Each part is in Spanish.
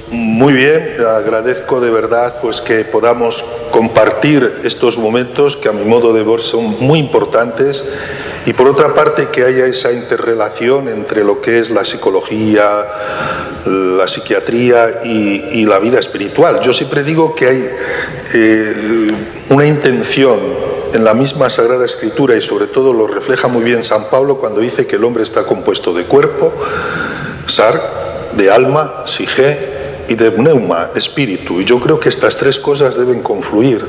muy bien, agradezco de verdad pues que podamos compartir estos momentos que a mi modo de ver son muy importantes, y por otra parte que haya esa interrelación entre lo que es la psicología, la psiquiatría y la vida espiritual. Yo siempre digo que hay una intención en la misma Sagrada Escritura, y sobre todo lo refleja muy bien San Pablo cuando dice que el hombre está compuesto de cuerpo, sarg, de alma, psique, y de pneuma, espíritu. Y yo creo que estas tres cosas deben confluir,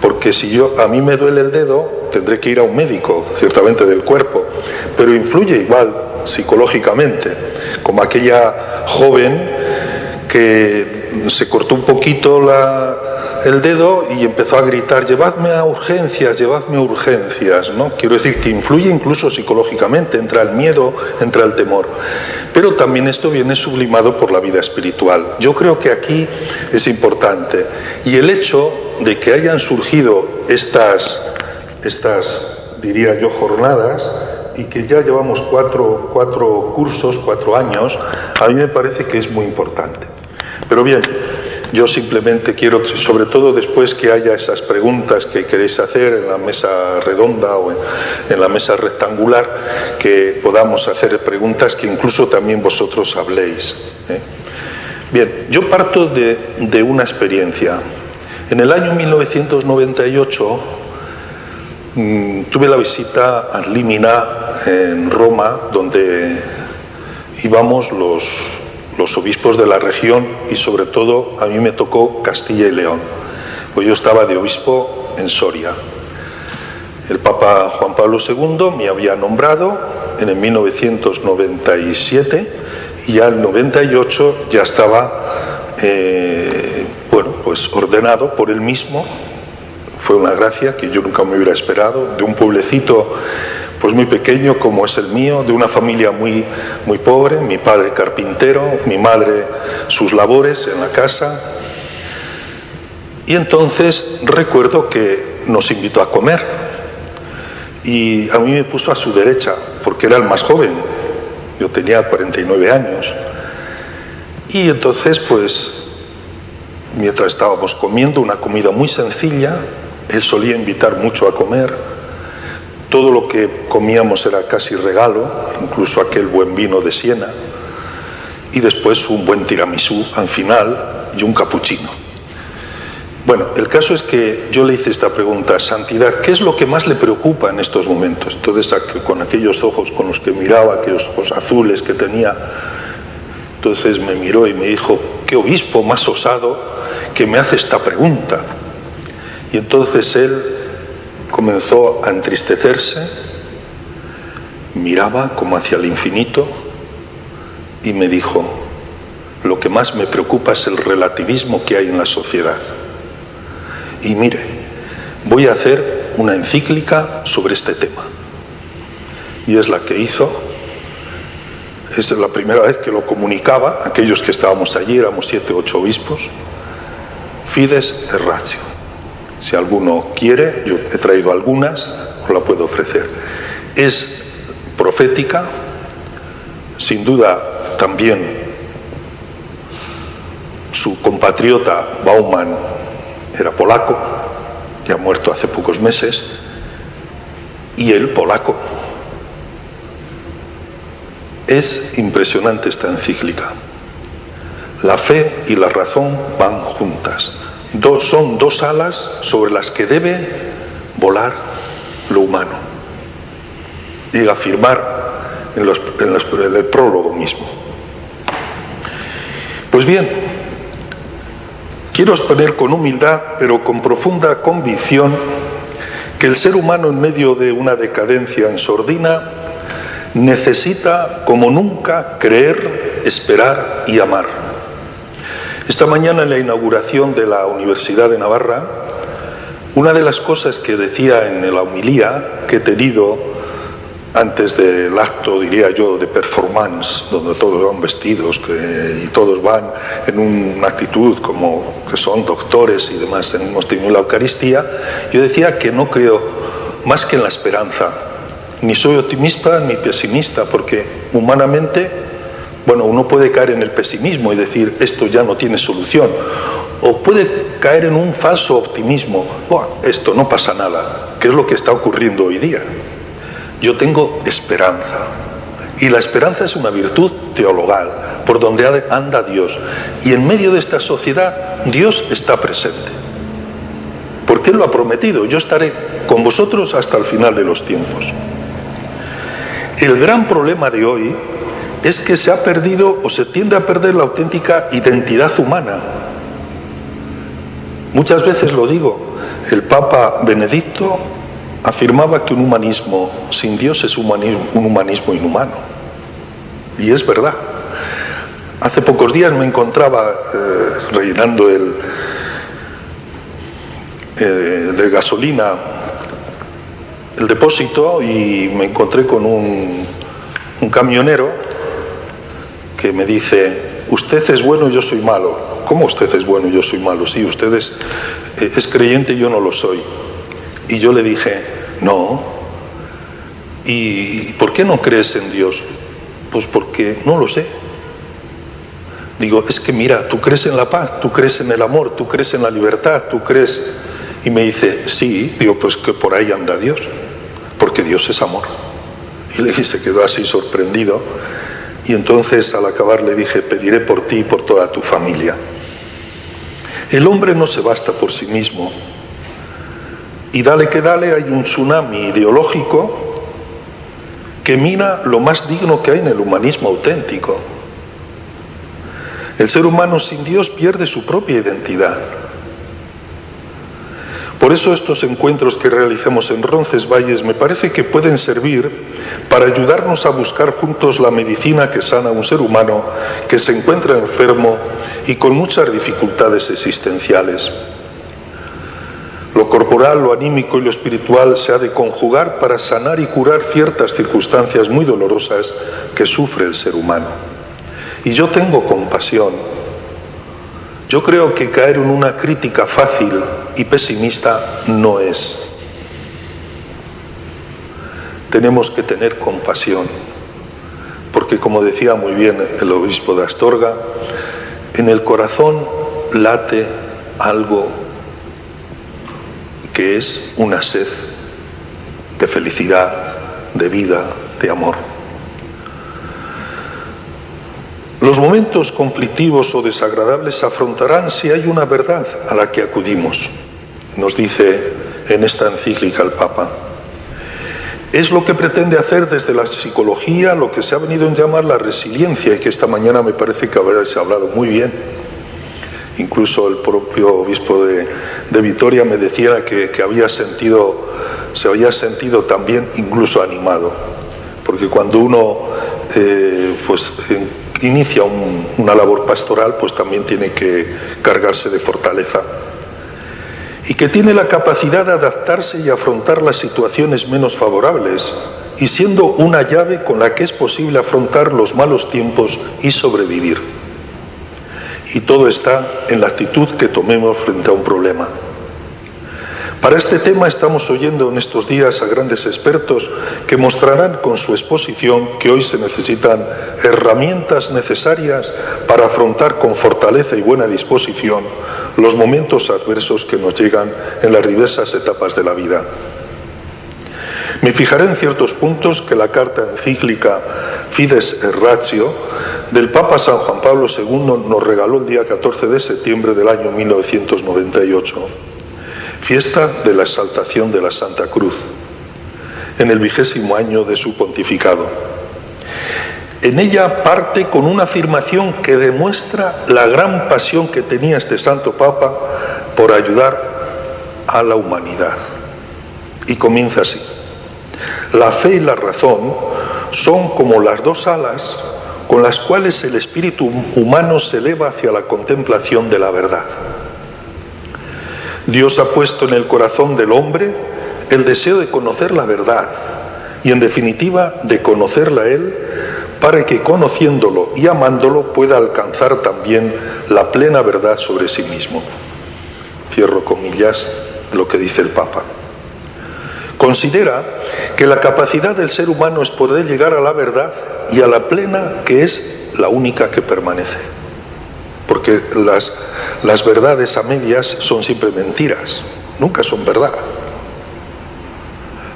porque si a mí me duele el dedo, tendré que ir a un médico, ciertamente del cuerpo, pero influye igual psicológicamente, como aquella joven que se cortó un poquito el dedo y empezó a gritar: llevadme a urgencias, ¿no? Quiero decir que influye incluso psicológicamente, entra el miedo, entra el temor. Pero también esto viene sublimado por la vida espiritual. Yo creo que aquí es importante. Y el hecho de que hayan surgido estas diría yo, jornadas, y que ya llevamos cuatro cursos, 4 años, a mí me parece que es muy importante. Pero bien, yo simplemente quiero, sobre todo después que haya esas preguntas que queréis hacer en la mesa redonda o en la mesa rectangular, que podamos hacer preguntas que incluso también vosotros habléis. Bien, yo parto de una experiencia. En el año 1998 tuve la visita ad limina en Roma, donde íbamos los obispos de la región, y sobre todo a mí me tocó Castilla y León, pues yo estaba de obispo en Soria. El Papa Juan Pablo II me había nombrado en el 1997, y ya el 98 ya estaba pues ordenado por él mismo. Fue una gracia que yo nunca me hubiera esperado, de un pueblecito pues muy pequeño como es el mío, de una familia muy pobre, mi padre carpintero, mi madre sus labores en la casa. Y entonces recuerdo que nos invitó a comer, y a mí me puso a su derecha porque era el más joven, yo tenía 49 años. Y entonces pues mientras estábamos comiendo una comida muy sencilla, él solía invitar mucho a comer. Todo lo que comíamos era casi regalo, incluso aquel buen vino de Siena, y después un buen tiramisú al final y un capuchino. Bueno, el caso es que yo le hice esta pregunta: Santidad, ¿qué es lo que más le preocupa en estos momentos? Entonces, con aquellos ojos con los que miraba, aquellos ojos azules que tenía, entonces me miró y me dijo: ¿qué obispo más osado que me hace esta pregunta? Y entonces él comenzó a entristecerse, miraba como hacia el infinito y me dijo: lo que más me preocupa es el relativismo que hay en la sociedad. Y mire, voy a hacer una encíclica sobre este tema. Y es la que hizo. Es la primera vez que lo comunicaba a aquellos que estábamos allí, éramos 7 u 8 obispos. Fides et ratio. Si alguno quiere, yo he traído algunas, os la puedo ofrecer. Es profética, sin duda también su compatriota Bauman era polaco, ya muerto hace pocos meses, y él polaco. Es impresionante esta encíclica. La fe y la razón van juntas. Son 2 alas sobre las que debe volar lo humano. Y afirmar en el prólogo mismo. Pues bien, quiero exponer con humildad, pero con profunda convicción, que el ser humano en medio de una decadencia en sordina necesita como nunca creer, esperar y amar. Esta mañana, en la inauguración de la Universidad de Navarra, una de las cosas que decía en la homilía que he tenido antes del acto, diría yo, de performance, donde todos van vestidos y todos van en una actitud como que son doctores y demás, hemos tenido la Eucaristía, yo decía que no creo más que en la esperanza. Ni soy optimista ni pesimista, porque humanamente Bueno, uno puede caer en el pesimismo y decir, esto ya no tiene solución. O puede caer en un falso optimismo. Bueno, esto no pasa nada, que es lo que está ocurriendo hoy día. Yo tengo esperanza. Y la esperanza es una virtud teologal, por donde anda Dios. Y en medio de esta sociedad, Dios está presente. Porque Él lo ha prometido. Yo estaré con vosotros hasta el final de los tiempos. El gran problema de hoy es que se ha perdido o se tiende a perder la auténtica identidad humana. Muchas veces lo digo, el Papa Benedicto afirmaba que un humanismo sin Dios es un humanismo inhumano. Y es verdad. Hace pocos días me encontraba rellenando de gasolina el depósito y me encontré con un camionero que me dice, usted es bueno y yo soy malo. ¿Cómo usted es bueno y yo soy malo? Sí, usted es creyente y yo no lo soy. Y yo le dije, no. ¿Y por qué no crees en Dios? Pues porque no lo sé. Digo, es que mira, tú crees en la paz, tú crees en el amor, tú crees en la libertad, tú crees... Y me dice, sí. Digo, pues que por ahí anda Dios, porque Dios es amor. Y se quedó así sorprendido. Y entonces al acabar le dije, pediré por ti y por toda tu familia. El hombre no se basta por sí mismo. Y dale que dale, hay un tsunami ideológico que mina lo más digno que hay en el humanismo auténtico. El ser humano sin Dios pierde su propia identidad. Por eso estos encuentros que realicemos en Roncesvalles me parece que pueden servir para ayudarnos a buscar juntos la medicina que sana a un ser humano que se encuentra enfermo y con muchas dificultades existenciales. Lo corporal, lo anímico y lo espiritual se ha de conjugar para sanar y curar ciertas circunstancias muy dolorosas que sufre el ser humano. Y yo tengo compasión. Yo creo que caer en una crítica fácil y pesimista no es. Tenemos que tener compasión, porque como decía muy bien el obispo de Astorga, en el corazón late algo que es una sed de felicidad, de vida, de amor. Los momentos conflictivos o desagradables se afrontarán si hay una verdad a la que acudimos, nos dice en esta encíclica el Papa. Es lo que pretende hacer desde la psicología lo que se ha venido a llamar la resiliencia y que esta mañana me parece que habréis hablado muy bien. Incluso el propio obispo de Vitoria me decía que se había sentido también incluso animado, porque cuando uno inicia una labor pastoral, pues también tiene que cargarse de fortaleza. Y que tiene la capacidad de adaptarse y afrontar las situaciones menos favorables, y siendo una llave con la que es posible afrontar los malos tiempos y sobrevivir. Y todo está en la actitud que tomemos frente a un problema. Para este tema estamos oyendo en estos días a grandes expertos que mostrarán con su exposición que hoy se necesitan herramientas necesarias para afrontar con fortaleza y buena disposición los momentos adversos que nos llegan en las diversas etapas de la vida. Me fijaré en ciertos puntos que la carta encíclica Fides et Ratio del Papa San Juan Pablo II nos regaló el día 14 de septiembre del año 1998. Fiesta de la exaltación de la Santa Cruz, en el 20º año de su pontificado. En ella parte con una afirmación que demuestra la gran pasión que tenía este Santo Papa por ayudar a la humanidad. Y comienza así: la fe y la razón son como las dos alas con las cuales el espíritu humano se eleva hacia la contemplación de la verdad. Dios ha puesto en el corazón del hombre el deseo de conocer la verdad y, en definitiva, de conocerla a Él, para que, conociéndolo y amándolo, pueda alcanzar también la plena verdad sobre sí mismo. Cierro comillas lo que dice el Papa. Considera que la capacidad del ser humano es poder llegar a la verdad y a la plena, que es la única que permanece. Porque las verdades a medias son siempre mentiras, nunca son verdad.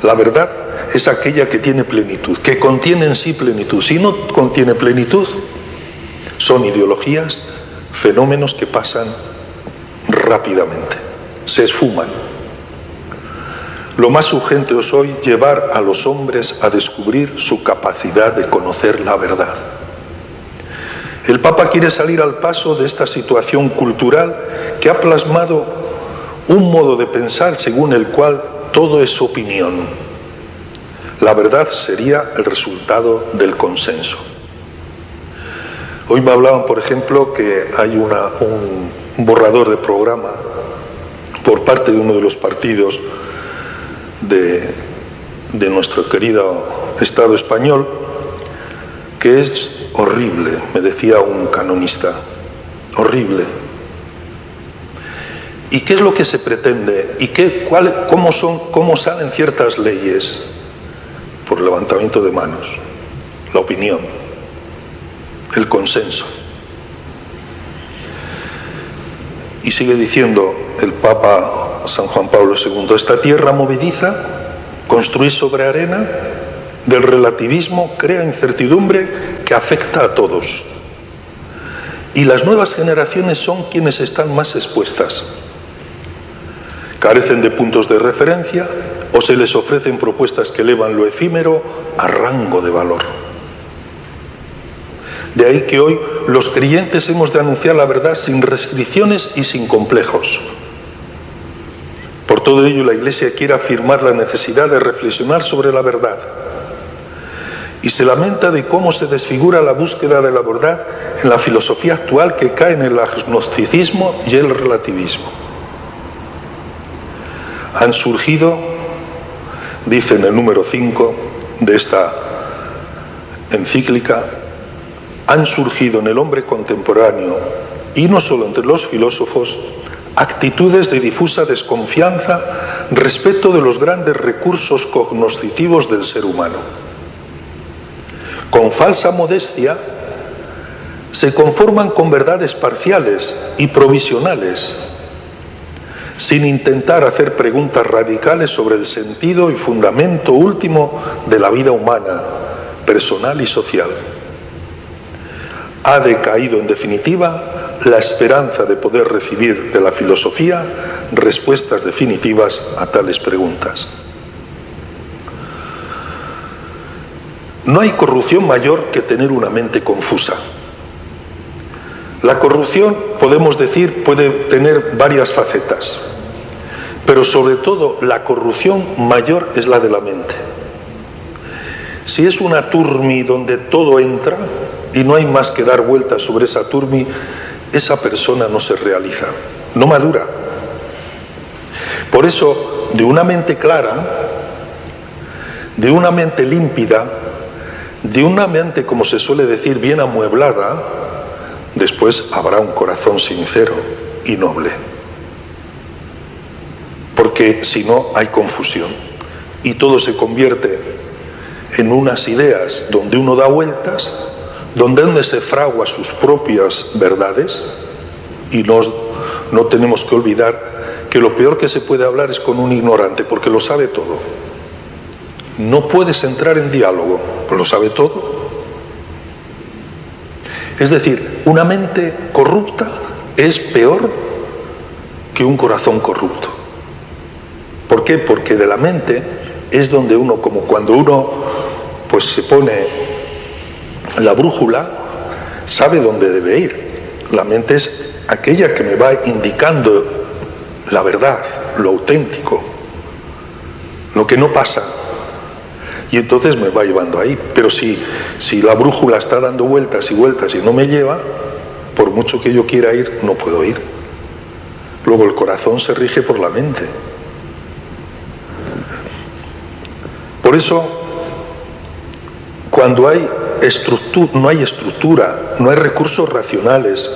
La verdad es aquella que tiene plenitud, que contiene en sí plenitud. Si no contiene plenitud, son ideologías, fenómenos que pasan rápidamente, se esfuman. Lo más urgente es hoy llevar a los hombres a descubrir su capacidad de conocer la verdad. El Papa quiere salir al paso de esta situación cultural que ha plasmado un modo de pensar según el cual todo es opinión. La verdad sería el resultado del consenso. Hoy me hablaban, por ejemplo, que hay un borrador de programa por parte de uno de los partidos de nuestro querido Estado español, que es horrible, me decía un canonista, horrible. ¿Y qué es lo que se pretende? ¿Y cómo salen ciertas leyes? Por levantamiento de manos, la opinión, el consenso. Y sigue diciendo el Papa San Juan Pablo II, esta tierra movediza, construir sobre arena del relativismo, crea incertidumbre que afecta a todos. Y las nuevas generaciones son quienes están más expuestas. Carecen de puntos de referencia o se les ofrecen propuestas que elevan lo efímero a rango de valor. De ahí que hoy los creyentes hemos de anunciar la verdad sin restricciones y sin complejos. Por todo ello, la Iglesia quiere afirmar la necesidad de reflexionar sobre la verdad y se lamenta de cómo se desfigura la búsqueda de la verdad en la filosofía actual que cae en el agnosticismo y el relativismo. Han surgido, dice en el número 5 de esta encíclica, han surgido en el hombre contemporáneo, y no solo entre los filósofos, actitudes de difusa desconfianza respecto de los grandes recursos cognoscitivos del ser humano. Con falsa modestia se conforman con verdades parciales y provisionales, sin intentar hacer preguntas radicales sobre el sentido y fundamento último de la vida humana, personal y social. Ha decaído, en definitiva, la esperanza de poder recibir de la filosofía respuestas definitivas a tales preguntas. No hay corrupción mayor que tener una mente confusa. La corrupción, podemos decir, puede tener varias facetas, pero sobre todo la corrupción mayor es la de la mente. Si es una turmi donde todo entra y no hay más que dar vueltas sobre esa turmi, esa persona no se realiza, no madura. Por eso, de una mente clara, de una mente límpida, de una mente, como se suele decir, bien amueblada, después habrá un corazón sincero y noble. Porque si no, hay confusión y todo se convierte en unas ideas donde uno da vueltas, donde se fragua sus propias verdades, y no tenemos que olvidar que lo peor que se puede hablar es con un ignorante, porque lo sabe todo. No puedes entrar en diálogo, lo sabe todo. Es decir, una mente corrupta es peor que un corazón corrupto. ¿Por qué? Porque de la mente es donde uno, como cuando uno pues se pone la brújula, sabe dónde debe ir. La mente es aquella que me va indicando la verdad, lo auténtico, lo que no pasa. Y entonces me va llevando ahí. Pero si la brújula está dando vueltas y vueltas y no me lleva, por mucho que yo quiera ir, no puedo ir. Luego el corazón se rige por la mente. Por eso, cuando no hay estructura, no hay recursos racionales,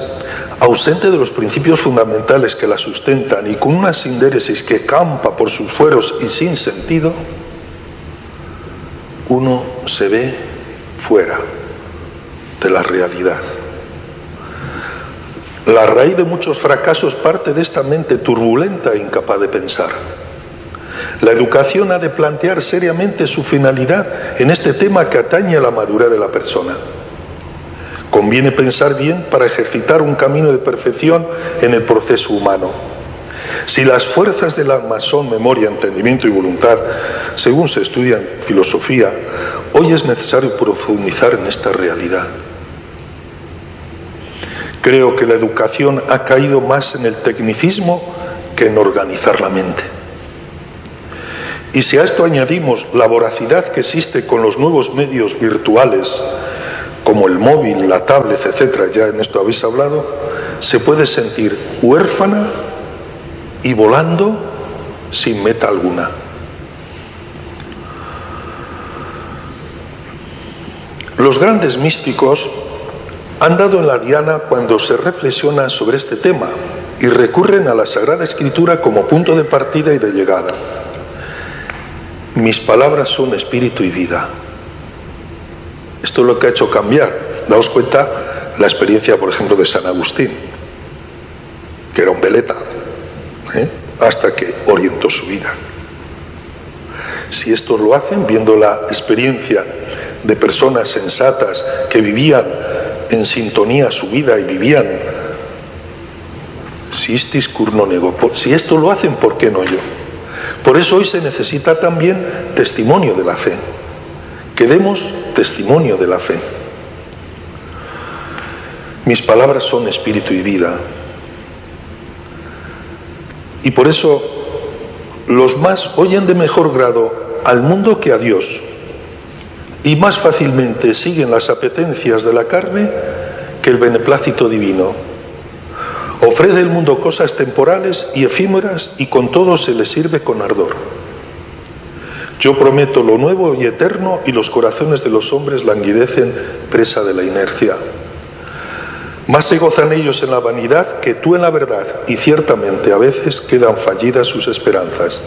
ausente de los principios fundamentales que la sustentan y con una sindéresis que campa por sus fueros y sin sentido, uno se ve fuera. de la realidad. La raíz de muchos fracasos parte de esta mente turbulenta e incapaz de pensar. La educación ha de plantear seriamente su finalidad en este tema que atañe a la madurez de la persona. Conviene pensar bien para ejercitar un camino de perfección en el proceso humano. Si las fuerzas del alma son memoria, entendimiento y voluntad, según se estudia en filosofía, hoy es necesario profundizar en esta realidad. Creo que la educación ha caído más en el tecnicismo que en organizar la mente. Y si a esto añadimos la voracidad que existe con los nuevos medios virtuales, como el móvil, la tablet, etcétera, ya en esto habéis hablado, se puede sentir huérfana y volando sin meta alguna. Los grandes místicos han dado en la diana cuando se reflexiona sobre este tema y recurren a la Sagrada Escritura como punto de partida y de llegada. Mis palabras son espíritu y vida. Esto es lo que ha hecho cambiar. Daos cuenta la experiencia, por ejemplo, de San Agustín, que era un veleta, hasta que orientó su vida. Si estos lo hacen, viendo la experiencia de personas sensatas que vivían en sintonía su vida y vivían sistis cur non ego, si esto lo hacen, ¿por qué no yo? Por eso hoy se necesita también testimonio de la fe, que demos testimonio de la fe. Mis palabras son espíritu y vida. Y por eso los más oyen de mejor grado al mundo que a Dios, y más fácilmente siguen las apetencias de la carne que el beneplácito divino. Ofrece el mundo cosas temporales y efímeras y con todo se les sirve con ardor. Yo prometo lo nuevo y eterno y los corazones de los hombres languidecen presa de la inercia. Más se gozan ellos en la vanidad que tú en la verdad y ciertamente a veces quedan fallidas sus esperanzas.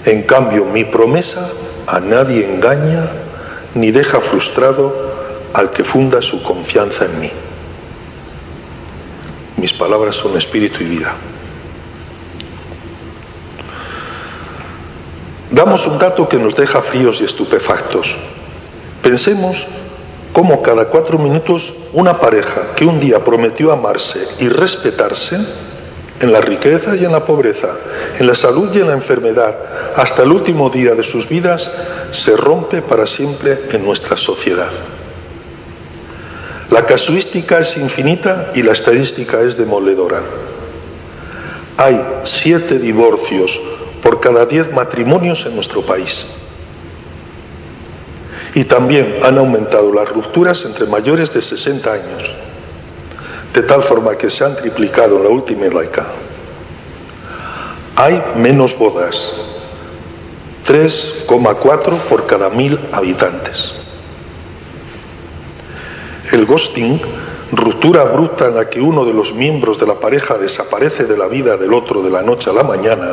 En cambio, mi promesa a nadie engaña ni deja frustrado al que funda su confianza en mí. Mis palabras son espíritu y vida. Damos un dato que nos deja fríos y estupefactos. Pensemos cómo cada 4 minutos una pareja que un día prometió amarse y respetarse, en la riqueza y en la pobreza, en la salud y en la enfermedad, hasta el último día de sus vidas, se rompe para siempre en nuestra sociedad. La casuística es infinita y la estadística es demoledora. Hay 7 divorcios por cada 10 matrimonios en nuestro país. Y también han aumentado las rupturas entre mayores de 60 años, de tal forma que se han triplicado en la última década. Hay menos bodas, 3,4 por cada 1000 habitantes. El ghosting, ruptura abrupta en la que uno de los miembros de la pareja desaparece de la vida del otro de la noche a la mañana,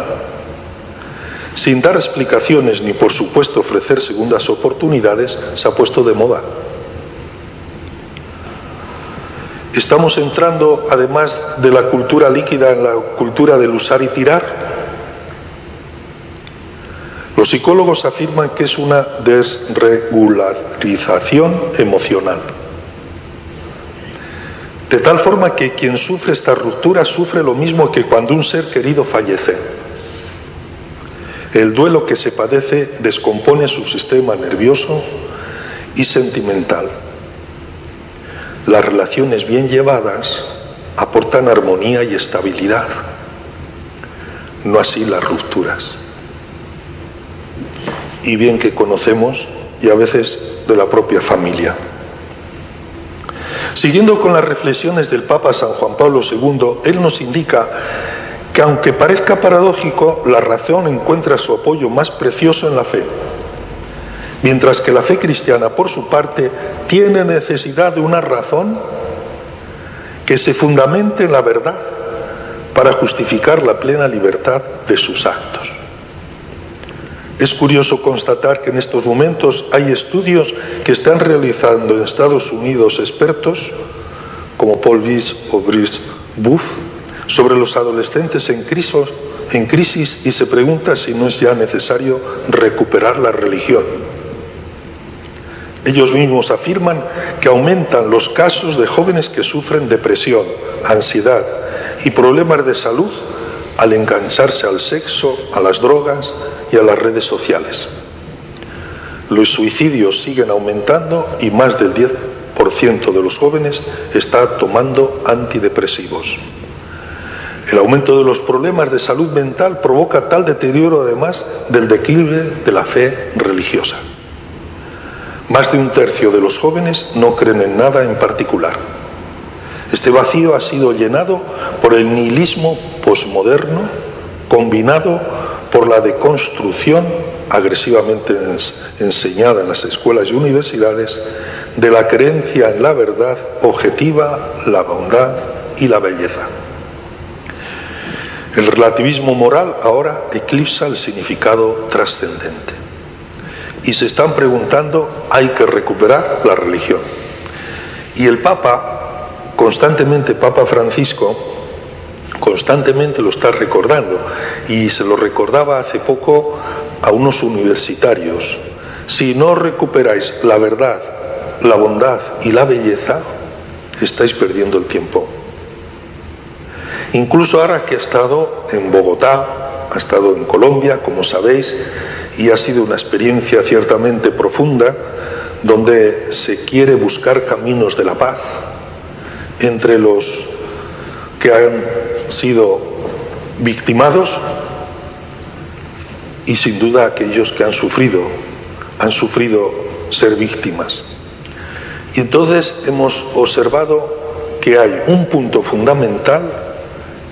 sin dar explicaciones ni por supuesto ofrecer segundas oportunidades, se ha puesto de moda. Estamos entrando, además de la cultura líquida, en la cultura del usar y tirar. Los psicólogos afirman que es una desregularización emocional. De tal forma que quien sufre esta ruptura sufre lo mismo que cuando un ser querido fallece. El duelo que se padece descompone su sistema nervioso y sentimental. Las relaciones bien llevadas aportan armonía y estabilidad, no así las rupturas. Y bien que conocemos, y a veces de la propia familia. Siguiendo con las reflexiones del Papa San Juan Pablo II, él nos indica que aunque parezca paradójico, la razón encuentra su apoyo más precioso en la fe, mientras que la fe cristiana, por su parte, tiene necesidad de una razón que se fundamente en la verdad para justificar la plena libertad de sus actos. Es curioso constatar que en estos momentos hay estudios que están realizando en Estados Unidos expertos, como Paul Weiss o Bruce Buff, sobre los adolescentes en crisis y se pregunta si no es ya necesario recuperar la religión. Ellos mismos afirman que aumentan los casos de jóvenes que sufren depresión, ansiedad y problemas de salud al engancharse al sexo, a las drogas y a las redes sociales. Los suicidios siguen aumentando y más del 10% de los jóvenes está tomando antidepresivos. El aumento de los problemas de salud mental provoca tal deterioro, además, del declive de la fe religiosa. Más de un tercio de los jóvenes no creen en nada en particular. Este vacío ha sido llenado por el nihilismo posmoderno, combinado por la deconstrucción agresivamente enseñada en las escuelas y universidades de la creencia en la verdad objetiva, la bondad y la belleza. El relativismo moral ahora eclipsa el significado trascendente. Y se están preguntando, hay que recuperar la religión. Y el Papa, Papa Francisco, constantemente lo está recordando. Y se lo recordaba hace poco a unos universitarios. Si no recuperáis la verdad, la bondad y la belleza, estáis perdiendo el tiempo. Incluso ahora que ha estado en Bogotá, ha estado en Colombia, como sabéis, y ha sido una experiencia ciertamente profunda, donde se quiere buscar caminos de la paz entre los que han sido victimados y sin duda aquellos que han sufrido ser víctimas. Y entonces hemos observado que hay un punto fundamental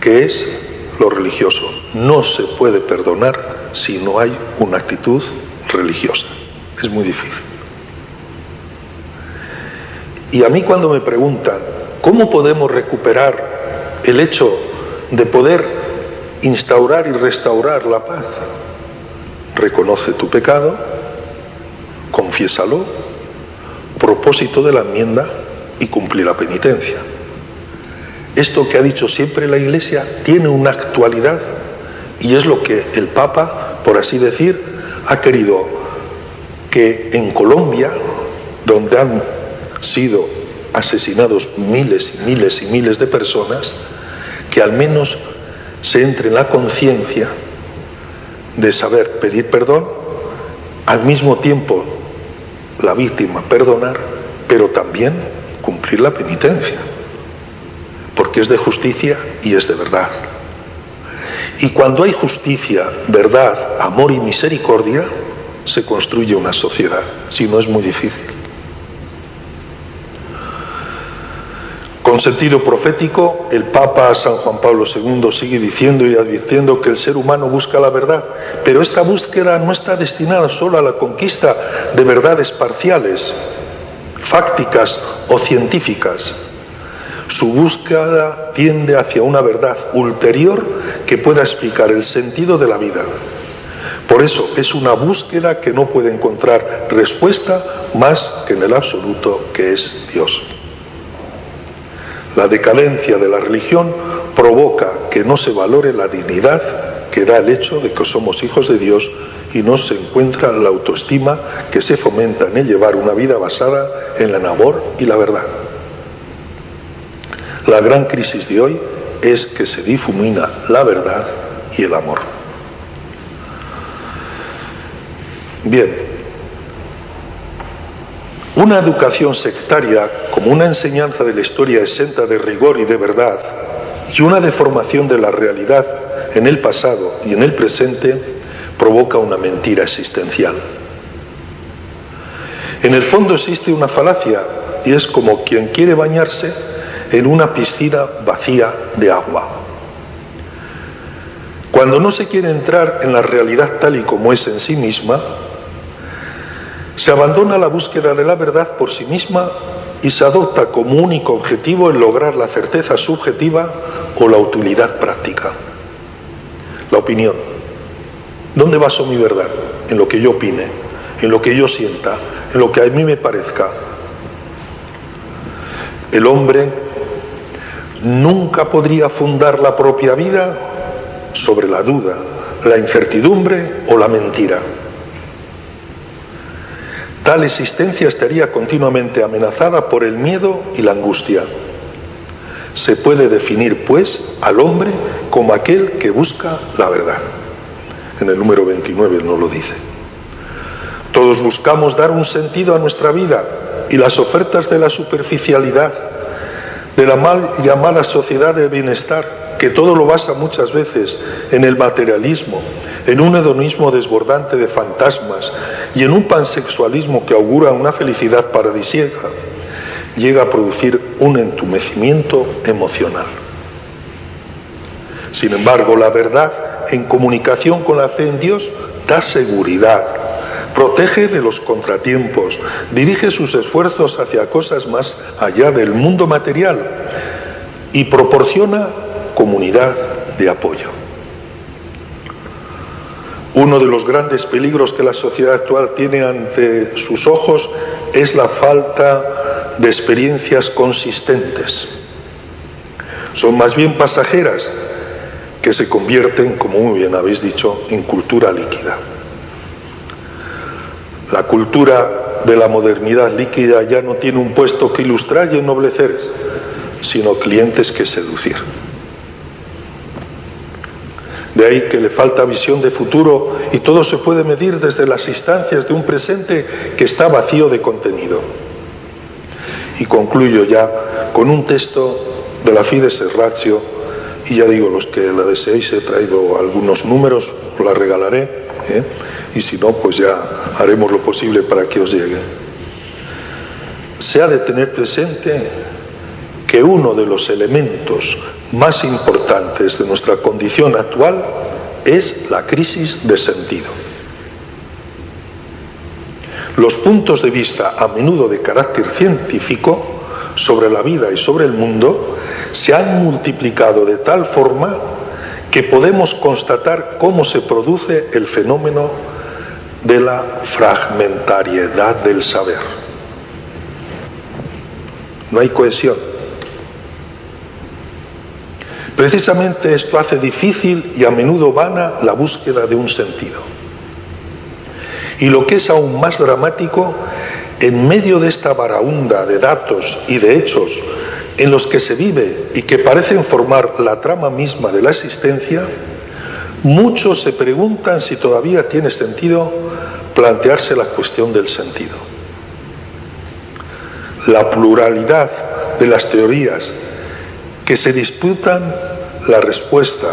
que es lo religioso. No se puede perdonar si no hay una actitud religiosa. Es muy difícil. Y a mí cuando me preguntan, ¿cómo podemos recuperar el hecho de poder instaurar y restaurar la paz? Reconoce tu pecado, confiésalo, propósito de la enmienda y cumplir la penitencia. Esto que ha dicho siempre la Iglesia tiene una actualidad y es lo que el Papa, por así decir, ha querido que en Colombia, donde han sido asesinados miles y miles y miles de personas, que al menos se entre en la conciencia de saber pedir perdón, al mismo tiempo la víctima perdonar, pero también cumplir la penitencia, porque es de justicia y es de verdad. Y cuando hay justicia, verdad, amor y misericordia, se construye una sociedad, si no es muy difícil. Con sentido profético, el Papa San Juan Pablo II sigue diciendo y advirtiendo que el ser humano busca la verdad, pero esta búsqueda no está destinada solo a la conquista de verdades parciales, fácticas o científicas. Su búsqueda tiende hacia una verdad ulterior que pueda explicar el sentido de la vida. Por eso es una búsqueda que no puede encontrar respuesta más que en el absoluto, que es Dios. La decadencia de la religión provoca que no se valore la dignidad que da el hecho de que somos hijos de Dios y no se encuentra la autoestima que se fomenta en el llevar una vida basada en el amor y la verdad. La gran crisis de hoy es que se difumina la verdad y el amor. Bien, una educación sectaria como una enseñanza de la historia exenta de rigor y de verdad y una deformación de la realidad en el pasado y en el presente provoca una mentira existencial. En el fondo existe una falacia y es como quien quiere bañarse en una piscina vacía de agua. Cuando no se quiere entrar en la realidad tal y como es en sí misma, se abandona la búsqueda de la verdad por sí misma y se adopta como único objetivo el lograr la certeza subjetiva o la utilidad práctica. La opinión. ¿Dónde baso mi verdad? en lo que yo opine, en lo que yo sienta, en lo que a mí me parezca. El hombre nunca podría fundar la propia vida sobre la duda, la incertidumbre o la mentira. Tal existencia estaría continuamente amenazada por el miedo y la angustia. Se puede definir, pues, al hombre como aquel que busca la verdad. En el número 29 nos lo dice. Todos buscamos dar un sentido a nuestra vida y las ofertas de la superficialidad, de la mal llamada sociedad de bienestar, que todo lo basa muchas veces en el materialismo, en un hedonismo desbordante de fantasmas y en un pansexualismo que augura una felicidad paradisíaca, llega a producir un entumecimiento emocional. Sin embargo, la verdad, en comunicación con la fe en Dios, da seguridad, protege de los contratiempos, dirige sus esfuerzos hacia cosas más allá del mundo material y proporciona comunidad de apoyo. Uno de los grandes peligros que la sociedad actual tiene ante sus ojos es la falta de experiencias consistentes. Son más bien pasajeras que se convierten, como muy bien habéis dicho, en cultura líquida. La cultura de la modernidad líquida ya no tiene un puesto que ilustrar y ennoblecer, sino clientes que seducir. De ahí que le falta visión de futuro y todo se puede medir desde las instancias de un presente que está vacío de contenido. Y concluyo ya con un texto de la Fides Ratio, y ya digo, los que la deseéis, he traído algunos números, os la regalaré, y si no, pues ya haremos lo posible para que os llegue. Se ha de tener presente que uno de los elementos más importantes de nuestra condición actual es la crisis de sentido. Los puntos de vista, a menudo de carácter científico, sobre la vida y sobre el mundo, se han multiplicado de tal forma que podemos constatar cómo se produce el fenómeno de la fragmentariedad del saber. No hay cohesión. Precisamente esto hace difícil y a menudo vana la búsqueda de un sentido. Y lo que es aún más dramático, en medio de esta baraúnda de datos y de hechos en los que se vive y que parecen formar la trama misma de la existencia, muchos se preguntan si todavía tiene sentido plantearse la cuestión del sentido. La pluralidad de las teorías que se disputan la respuesta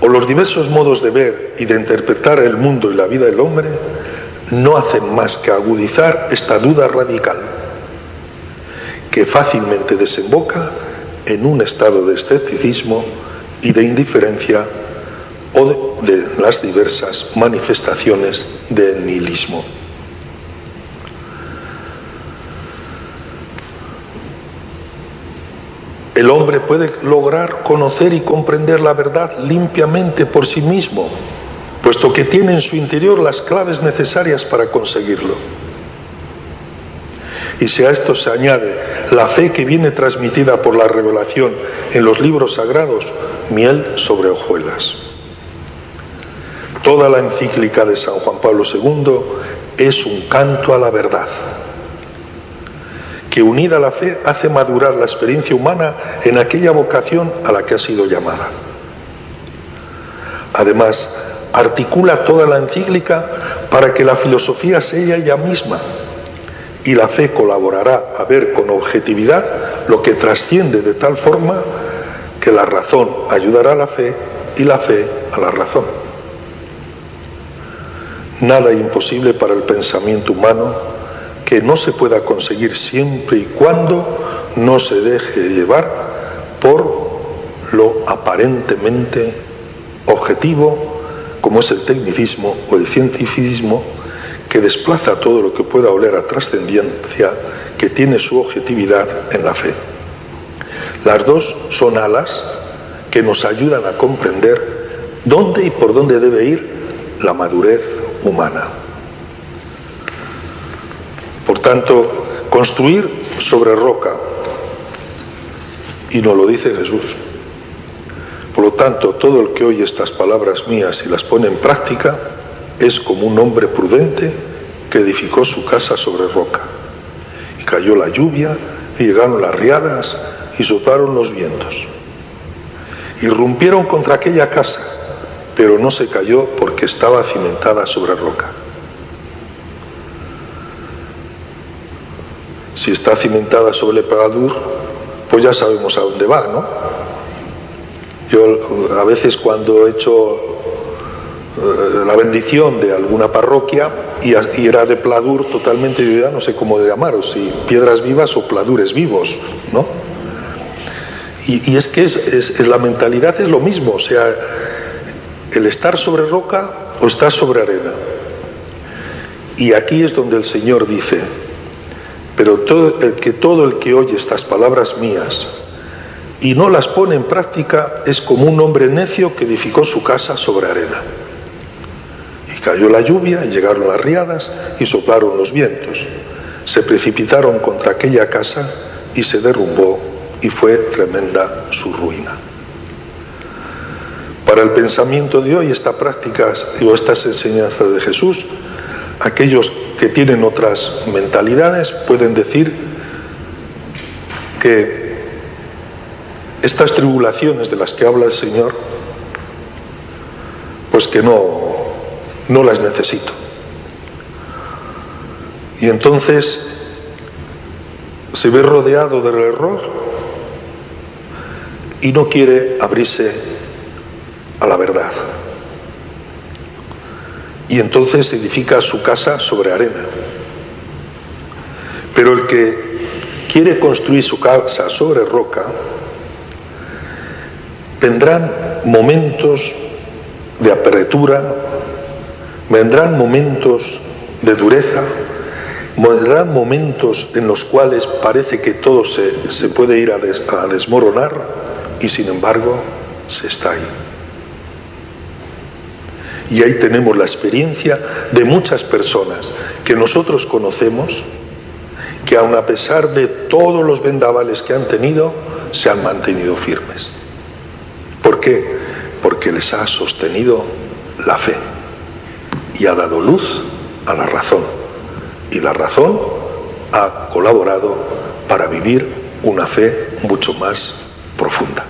o los diversos modos de ver y de interpretar el mundo y la vida del hombre no hacen más que agudizar esta duda radical que fácilmente desemboca en un estado de escepticismo y de indiferencia o de las diversas manifestaciones del nihilismo. El hombre puede lograr conocer y comprender la verdad limpiamente por sí mismo, puesto que tiene en su interior las claves necesarias para conseguirlo. Y si a esto se añade la fe que viene transmitida por la revelación en los libros sagrados, miel sobre hojuelas. Toda la encíclica de San Juan Pablo II es un canto a la verdad, que unida a la fe hace madurar la experiencia humana en aquella vocación a la que ha sido llamada. Además, articula toda la encíclica para que la filosofía sea ella misma, y la fe colaborará a ver con objetividad lo que trasciende de tal forma que la razón ayudará a la fe y la fe a la razón. Nada imposible para el pensamiento humano que no se pueda conseguir siempre y cuando no se deje llevar por lo aparentemente objetivo, como es el tecnicismo o el cientificismo, que desplaza todo lo que pueda oler a trascendencia, que tiene su objetividad en la fe. Las dos son alas que nos ayudan a comprender dónde y por dónde debe ir la madurez humana. Por tanto, construir sobre roca, y nos lo dice Jesús. Por lo tanto, todo el que oye estas palabras mías y las pone en práctica es como un hombre prudente que edificó su casa sobre roca. Y cayó la lluvia, y llegaron las riadas, y soplaron los vientos. Irrumpieron contra aquella casa, pero no se cayó porque estaba cimentada sobre roca. Si está cimentada sobre el pladur, pues ya sabemos a dónde va, ¿no? Yo a veces cuando he hecho la bendición de alguna parroquia y era de pladur totalmente, yo ya no sé cómo llamaros, si piedras vivas o pladures vivos, ¿no? Y es que la mentalidad es lo mismo, o sea, el estar sobre roca o estar sobre arena. Y aquí es donde el Señor dice: pero todo el que oye estas palabras mías y no las pone en práctica es como un hombre necio que edificó su casa sobre arena. Y cayó la lluvia, y llegaron las riadas, y soplaron los vientos. Se precipitaron contra aquella casa, y se derrumbó, y fue tremenda su ruina. Para el pensamiento de hoy, estas prácticas o estas enseñanzas de Jesús, aquellos que tienen otras mentalidades pueden decir que estas tribulaciones de las que habla el Señor, pues que no las necesito. Y entonces se ve rodeado del error y no quiere abrirse a la verdad. Y entonces edifica su casa sobre arena. Pero el que quiere construir su casa sobre roca, vendrán momentos de apertura, vendrán momentos de dureza, vendrán momentos en los cuales parece que todo se puede ir a desmoronar, y sin embargo se está ahí. Y ahí tenemos la experiencia de muchas personas que nosotros conocemos, que aun a pesar de todos los vendavales que han tenido, se han mantenido firmes. ¿Por qué? Porque les ha sostenido la fe y ha dado luz a la razón. Y la razón ha colaborado para vivir una fe mucho más profunda.